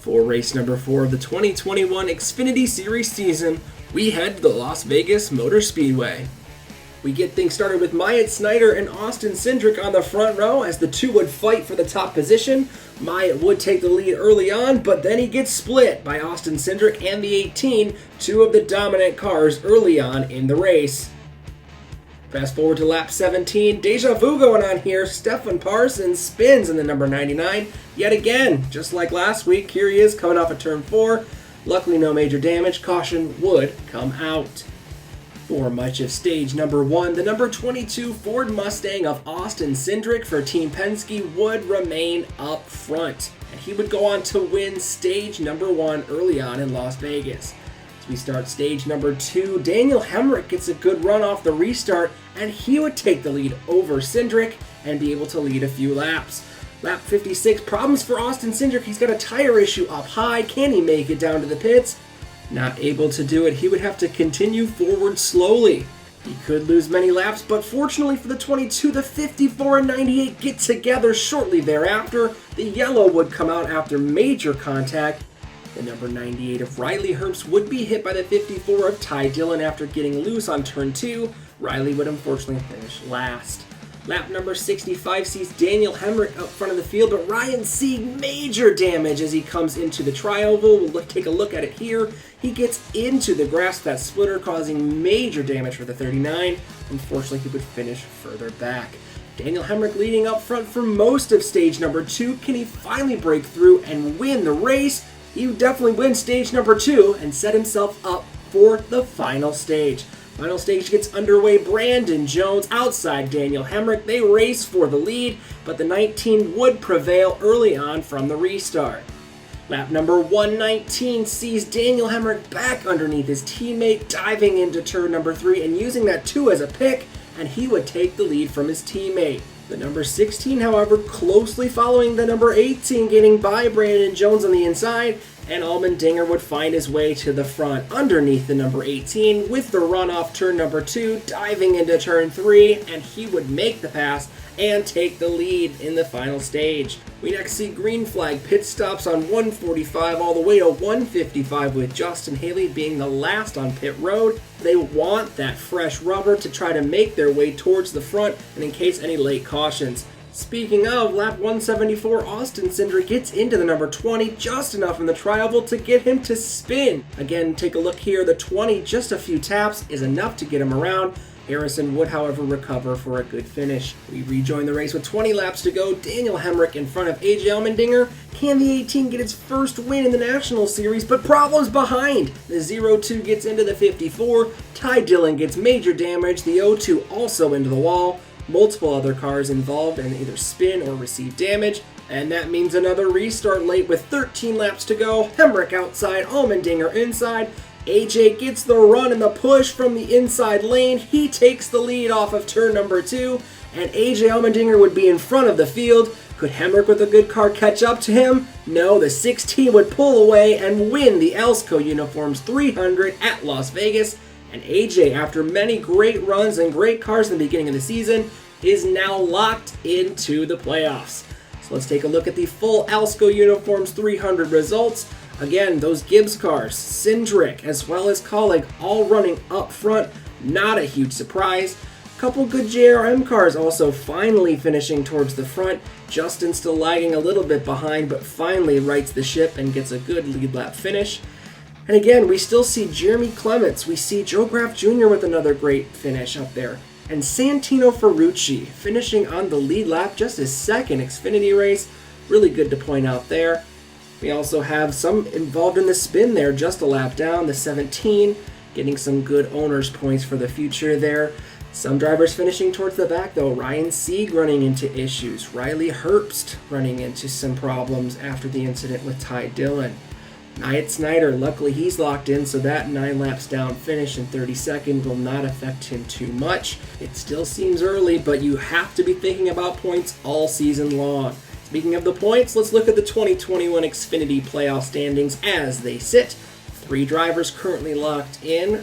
For race number 4 of the 2021 Xfinity Series season, we head to the Las Vegas Motor Speedway. We get things started with Myatt Snider and Austin Cindric on the front row as the two would fight for the top position. Myatt would take the lead early on, but then he gets split by Austin Cindric and the 18, two of the dominant cars early on in the race. Fast forward to lap 17, deja vu going on here. Stefan Parsons spins in the number 99 yet again. Just like last week, here he is coming off of turn 4. Luckily no major damage, caution would come out. For much of stage number 1, the number 22 Ford Mustang of Austin Cindric for Team Penske would remain up front. And he would go on to win stage number 1 early on in Las Vegas. We start stage number 2. Daniel Hemric gets a good run off the restart, and he would take the lead over Cindric and be able to lead a few laps. Lap 56, problems for Austin Cindric. He's got a tire issue up high. Can he make it down to the pits? Not able to do it. He would have to continue forward slowly. He could lose many laps, but fortunately for the 22, the 54 and 98 get together shortly thereafter. The yellow would come out after major contact. The number 98 of Riley Herbst would be hit by the 54 of Ty Dillon after getting loose on turn 2. Riley would unfortunately finish last. Lap number 65 sees Daniel Hemric up front of the field, but Ryan Sieg major damage as he comes into the tri-oval. We'll take a look at it here. He gets into the grass of that splitter, causing major damage for the 39. Unfortunately, he would finish further back. Daniel Hemric leading up front for most of stage number 2. Can he finally break through and win the race? He would definitely win stage number 2 and set himself up for the final stage. Final stage gets underway. Brandon Jones outside Daniel Hemric. They race for the lead, but the 19 would prevail early on from the restart. Lap number 119 sees Daniel Hemric back underneath his teammate, diving into turn number 3 and using that 2 as a pick, and he would take the lead from his teammate. The number 16, however, closely following the number 18, getting by Brandon Jones on the inside, and Allmendinger would find his way to the front underneath the number 18 with the run off turn number 2, diving into turn 3, and he would make the pass and take the lead in the final stage. We next see green flag pit stops on 145 all the way to 155 with Justin Haley being the last on pit road. They want that fresh rubber to try to make their way towards the front and in case any late cautions. Speaking of, lap 174, Austin Cindric gets into the number 20 just enough in the tri-oval to get him to spin. Again, take a look here. The 20, just a few taps, is enough to get him around. Harrison would, however, recover for a good finish. We rejoin the race with 20 laps to go. Daniel Hemric in front of AJ Allmendinger. Can the 18 get its first win in the National Series? But problems behind. The 02 gets into the 54. Ty Dillon gets major damage. The 02 also into the wall. Multiple other cars involved in either spin or receive damage. And that means another restart late with 13 laps to go. Hemric outside, Allmendinger inside. AJ gets the run and the push from the inside lane. He takes the lead off of turn number 2, and AJ Allmendinger would be in front of the field. Could Hemric with a good car catch up to him? No, the 16 would pull away and win the Elsco Uniforms 300 at Las Vegas. And AJ, after many great runs and great cars in the beginning of the season, is now locked into the playoffs. So let's take a look at the full Elsco Uniforms 300 results. Again, those Gibbs cars, Cindric, as well as Kaulig, all running up front. Not a huge surprise. Couple good JRM cars also finally finishing towards the front. Justin still lagging a little bit behind, but finally rights the ship and gets a good lead lap finish. And again, we still see Jeremy Clements. We see Joe Graf Jr. with another great finish up there. And Santino Ferrucci finishing on the lead lap, just his second Xfinity race. Really good to point out there. We also have some involved in the spin there, just a lap down, the 17, getting some good owner's points for the future there. Some drivers finishing towards the back though. Ryan Sieg running into issues. Riley Herbst running into some problems after the incident with Ty Dillon. Myatt Snider, luckily he's locked in, so that 9 laps down finish in 32nd will not affect him too much. It still seems early, but you have to be thinking about points all season long. Speaking of the points, let's look at the 2021 Xfinity playoff standings as they sit. 3 drivers currently locked in.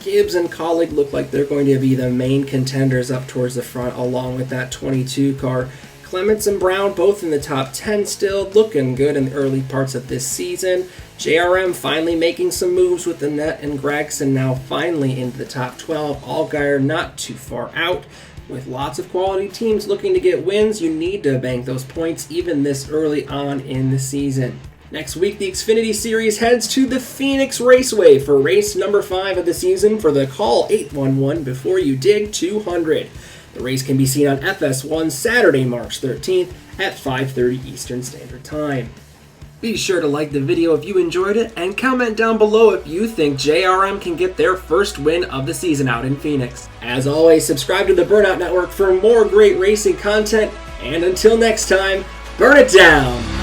Gibbs and Kaulig look like they're going to be the main contenders up towards the front, along with that 22 car. Clements and Brown both in the top 10 still, looking good in the early parts of this season. JRM finally making some moves with Annett and Gregson now finally into the top 12. Allgaier not too far out. With lots of quality teams looking to get wins, you need to bank those points even this early on in the season. Next week, the Xfinity Series heads to the Phoenix Raceway for race number 5 of the season for the Call 811 Before You Dig 200. The race can be seen on FS1 Saturday, March 13th at 5:30 Eastern Standard Time. Be sure to like the video if you enjoyed it, and comment down below if you think JRM can get their first win of the season out in Phoenix. As always, subscribe to the Burnout Network for more great racing content, and until next time, burn it down!